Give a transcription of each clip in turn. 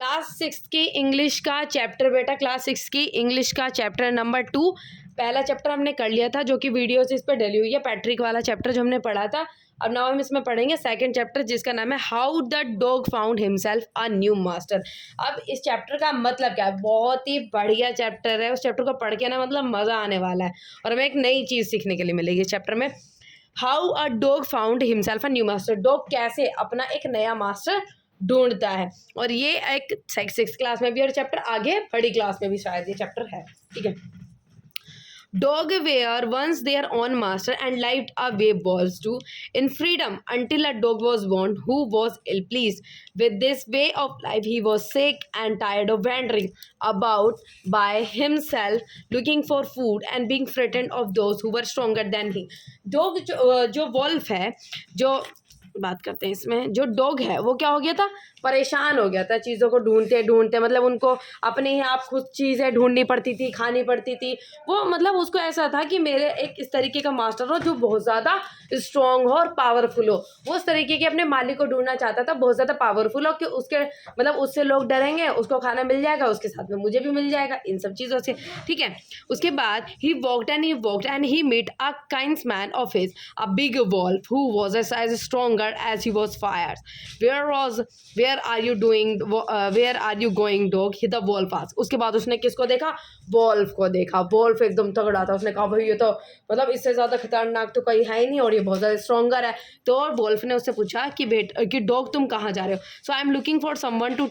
Class 6 की English का chapter बेटा, क्लास 6 की इंग्लिश का चैप्टर नंबर 2। पहला चैप्टर हमने कर लिया था जो कि वीडियोस इस पर डली हुई है, पैट्रिक वाला चैप्टर जो हमने पढ़ा था। अब नाउ हम इसमें पढ़ेंगे सेकंड चैप्टर जिसका नाम है how the dog found himself a new master. अब इस चैप्टर का मतलब क्या है, बहुत ही बढ़िया चैप्टर है। उस चैप्टर को पढ़ के ना मतलब मज़ा आने वाला है और हमें एक नई चीज़ सीखने के लिए मिलेगी इस चैप्टर में। How a dog found himself a new master, dog कैसे अपना एक नया मास्टर ढूंढता है। और ये एक 6th क्लास में भी और चैप्टर आगे बड़ी क्लास में भी शायद ये चैप्टर है, ठीक है। Dog were once their own master and lived a way was to in freedom until a dog was born who was ill-pleased with this way of life. He was sick and tired of wandering about by himself looking for food and being frightened of those who were stronger than he. Dog जो wolf है, जो बात करते हैं इसमें, जो dog है वो क्या हो गया था, परेशान हो गया था चीज़ों को ढूंढते ढूंढते। मतलब उनको अपने ही आप खुद चीज़ें ढूंढनी पड़ती थी, खानी पड़ती थी। वो मतलब उसको ऐसा था कि मेरे एक इस तरीके का मास्टर हो जो बहुत ज़्यादा स्ट्रॉन्ग हो और पावरफुल हो। वो उस तरीके के अपने मालिक को ढूंढना चाहता था, बहुत ज़्यादा पावरफुल हो कि उसके मतलब उससे लोग डरेंगे, उसको खाना मिल जाएगा, उसके साथ में मुझे भी मिल जाएगा, इन सब चीज़ों से, ठीक है। उसके बाद he walked and he met a kind man of his, a big wolf who was as stronger as he was fires. Where are you doing, where are you going dog, he the wolf asked. उसके बाद उसने किसको देखा, wolf को देखा। Wolf एकदम तगड़ा था, उसने कहा भाई ये तो मतलब इससे ज़्यादा खतरनाक तो कोई है ही नहीं और ये बहुत ज़्यादा स्ट्रॉन्गर है। तो वॉल्फ ने उससे पूछा कि डॉग तुम कहाँ जा रहे हो। So I am looking for someone to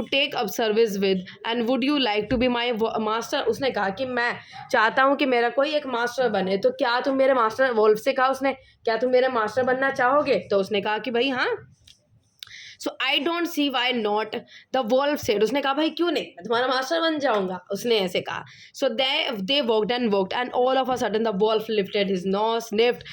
take up service with and would you like to be my master. उसने कहा कि मैं चाहता हूँ कि मेरा कोई एक मास्टर बने, तो क्या तुम मेरे मास्टर, वॉल्फ से कहा उसने, क्या तुम मेरे मास्टर बनना चाहोगे। तो उसने कहा कि भाई हाँ। So I don't see why not, the wolf said. उसने कहा भाई क्यों नहीं, मैं तुम्हारा मास्टर बन जाऊंगा, उसने ऐसे कहा। So they walked and all of a sudden the wolf lifted his nose, sniffed,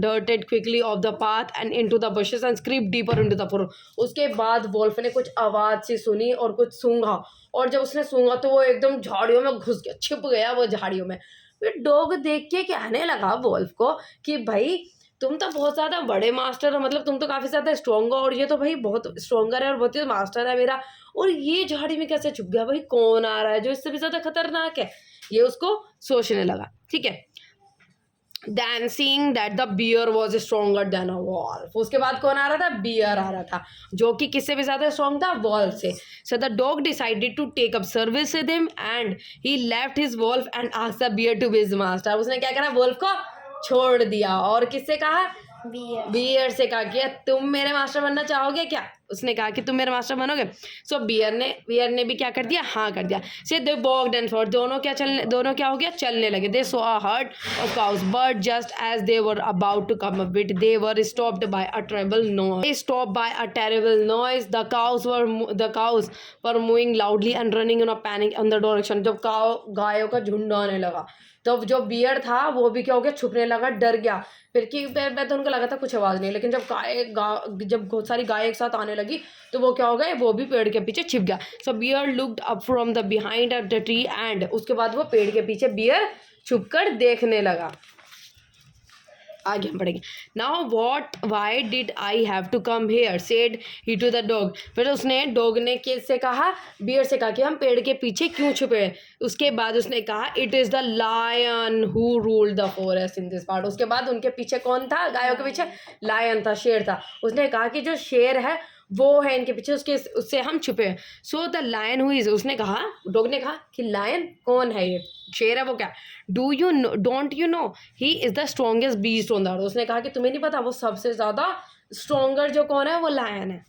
darted quickly off the path and into the bushes and crept deeper into the forest. उसके बाद वॉल्फ ने कुछ आवाज़ सी सुनी और कुछ सूंघा, और जब उसने सूंघा तो वो एकदम झाड़ियों में घुस गया, छिप गया वो झाड़ियों में। फिर डॉग देख के कहने लगा वॉल्फ को कि भाई तुम तो बहुत ज़्यादा बड़े मास्टर हो, मतलब तुम तो काफ़ी ज़्यादा स्ट्रॉन्ग हो और ये तो भाई बहुत स्ट्रॉन्गर है और बहुत ही मास्टर है मेरा, और ये झाड़ी में कैसे छुप गया, भाई कौन आ रहा है जो इससे भी ज़्यादा खतरनाक है। ये उसको सोचने लगा, ठीक है। Then seeing that the bear was stronger than a wolf, उसके बाद कौन आ रहा था, बियर आ रहा था जो कि किससे भी ज़्यादा स्ट्रॉन्ग था, वॉल्फ से। So the dog decided to take up service with him and he left his wolf and asked the bear to be his master. उसने क्या करा, वॉल्फ को छोड़ दिया और किससे कहा, बियर से कहा कि तुम मेरे मास्टर बनना चाहोगे क्या। उसने कहा कि तुम मेरे मास्टर बनोगे। सो बियर ने भी क्या कर दिया, हाँ कर दिया। से दे वॉकड एंड फॉर, दोनों क्या हो गया, चलने लगे। They saw a herd of cows but just as they were about to come up with they were stopped by a terrible noise. The cows were moving loudly and running in a panic in the direction. जब गायों का झुंड आने लगा तो जो beer था वो भी क्या हो गया, छुपने लगा, डर गया। फिर कि तो उनको लगा था कुछ आवाज़ नहीं, लेकिन जब बहुत सारी गाय एक साथ आने लगी तो वो क्या हो गया, वो भी पेड़ के पीछे छिप गया। So bear looked up from the behind the tree and, उसके बाद वो पेड़ के पीछे बियर छुपकर देखने लगा। आगे हम पढ़ेंगे। Now why did I have to come here said he to the dog. फिर उसने डॉग ने किससे कहा, बियर से कहा कि हम पेड़ के पीछे क्यों छुपे हैं। उसके बाद उसने कहा it is the lion who ruled the forest in this part. उसके बाद उनके पीछे कौन था, गायों के पीछे लायन था, शेर था। उसने कहा कि जो शेर है वो है इनके पीछे, उससे हम छुपे हैं। So the lion who is, उसने कहा, डॉग ने कहा कि लायन कौन है, ये शेर है वो क्या, don't you know he is the strongest beast on the earth. उसने कहा कि तुम्हें नहीं पता वो सबसे ज़्यादा स्ट्रॉन्गर जो कौन है, वो लायन है।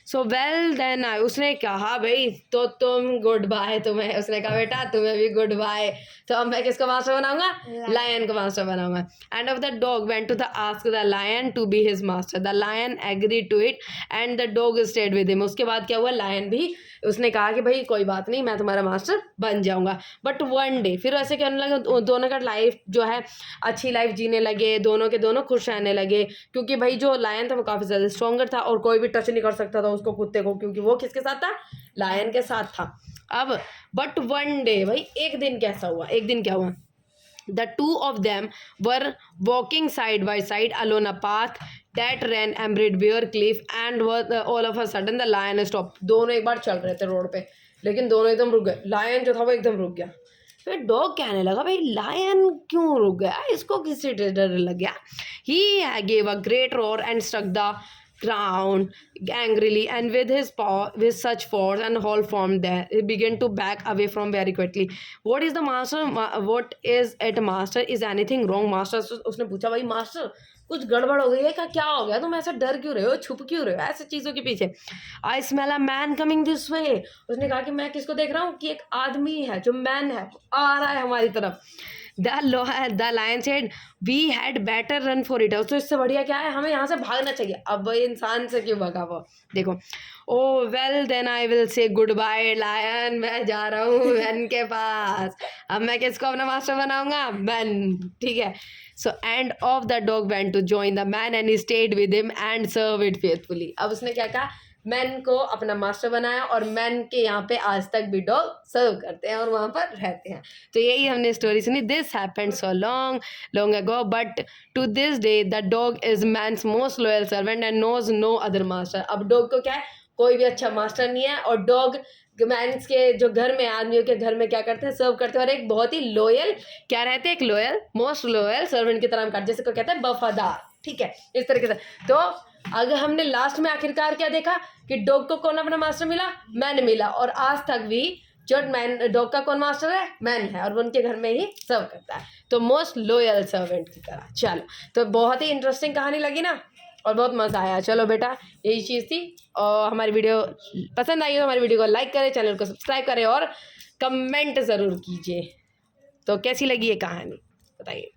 सो वेल देन आई, उसने कहा भाई तो तुम गुड बाय तुम्हें। उसने कहा बेटा तुम्हें भी गुड बाय। तो अब मैं किसको मास्टर बनाऊंगा, लायन को मास्टर बनाऊंगा। And off the dog went to the ask the lion to be his master. The lion agree to it and the dog stayed with him. उसके बाद क्या हुआ, लायन भी, उसने कहा कि भाई कोई बात नहीं, मैं तुम्हारा मास्टर बन जाऊंगा। बट वन डे फिर ऐसे कहने लगे, दोनों का लाइफ जो है अच्छी लाइफ जीने लगे, दोनों के दोनों खुश रहने लगे। क्योंकि भाई जो लायन था वो काफ़ी ज़्यादा स्ट्रॉन्गर था और कोई भी टच नहीं कर सकता था उसको, कुत्ते को, क्योंकि वो किसके साथ था, लायन के साथ था। अब बट वन डे, भाई एक दिन कैसा हुआ, एक दिन क्या हुआ, the two of them were walking side by side along a path that ran एम्ब्रिड bear cliff and all of a sudden the lion stop. दोनों एक बार चल रहे थे रोड पे, लेकिन दोनों एकदम रुक गए। लायन जो था वो एकदम रुक गया। फिर डॉग कहने लगा भाई लायन क्यों रुक गया, इसको किससे डर लग गया। He gave a great roar and struck the ground angrily, and with his paw with such force and whole form there he began to back away from very quickly. What is the master, what is it master, is anything wrong master? उसने पूछा भाई master कुछ गड़बड़ हो गई है क्या हो गया, तुम ऐसा डर क्यों रहे हो, छुप क्यों रहे हो ऐसे चीज़ों के पीछे। I smell a man coming this way. उसने कहा कि मैं किसको देख रहा हूँ कि एक आदमी है जो मैन है आ रहा है हमारी तरफ। The lion said we had better run for it. तो इससे बढ़िया क्या है, हमें यहाँ से भागना चाहिए। अब वही इंसान से क्यों भगा वो, देखो। Oh well then I will say goodbye lion, मैं जा रहा हूँ मैन के पास। अब मैं किसको अपना मास्टर बनाऊंगा, मैन, ठीक है। So and off the dog went to join the man and he stayed with him and serve it faithfully. अब उसने क्या कहा, मैन को अपना मास्टर बनाया और मैन के यहाँ पे आज तक भी डॉग सर्व करते हैं और वहाँ पर रहते हैं। तो यही हमने स्टोरी सुनी। This happened so long ago but to this day the dog is man's most loyal servant and knows no other master. अब डॉग को क्या है, कोई भी अच्छा मास्टर नहीं है और डॉग मैन्स के जो घर में आदमियों के घर में क्या करते हैं, सर्व करते हैं और एक बहुत ही लॉयल क्या रहते हैं, एक लॉयल मोस्ट लॉयल सर्वेंट की तरह करते, जैसे को कहते हैं वफादार, ठीक है, इस तरीके से। तो अगर हमने लास्ट में आखिरकार क्या देखा कि डॉग को कौन अपना मास्टर मिला, मैन मिला, और आज तक भी जो मैन डॉग का कौन मास्टर है, मैन है, और वो उनके घर में ही सर्व करता है, तो मोस्ट लॉयल सर्वेंट की तरह। चलो, तो बहुत ही इंटरेस्टिंग कहानी लगी ना, और बहुत मज़ा आया। चलो बेटा, यही चीज़ थी। और हमारी वीडियो पसंद आई हो तो हमारी वीडियो को लाइक करें, चैनल को सब्सक्राइब करें और कमेंट ज़रूर कीजिए। तो कैसी लगी ये कहानी बताइए।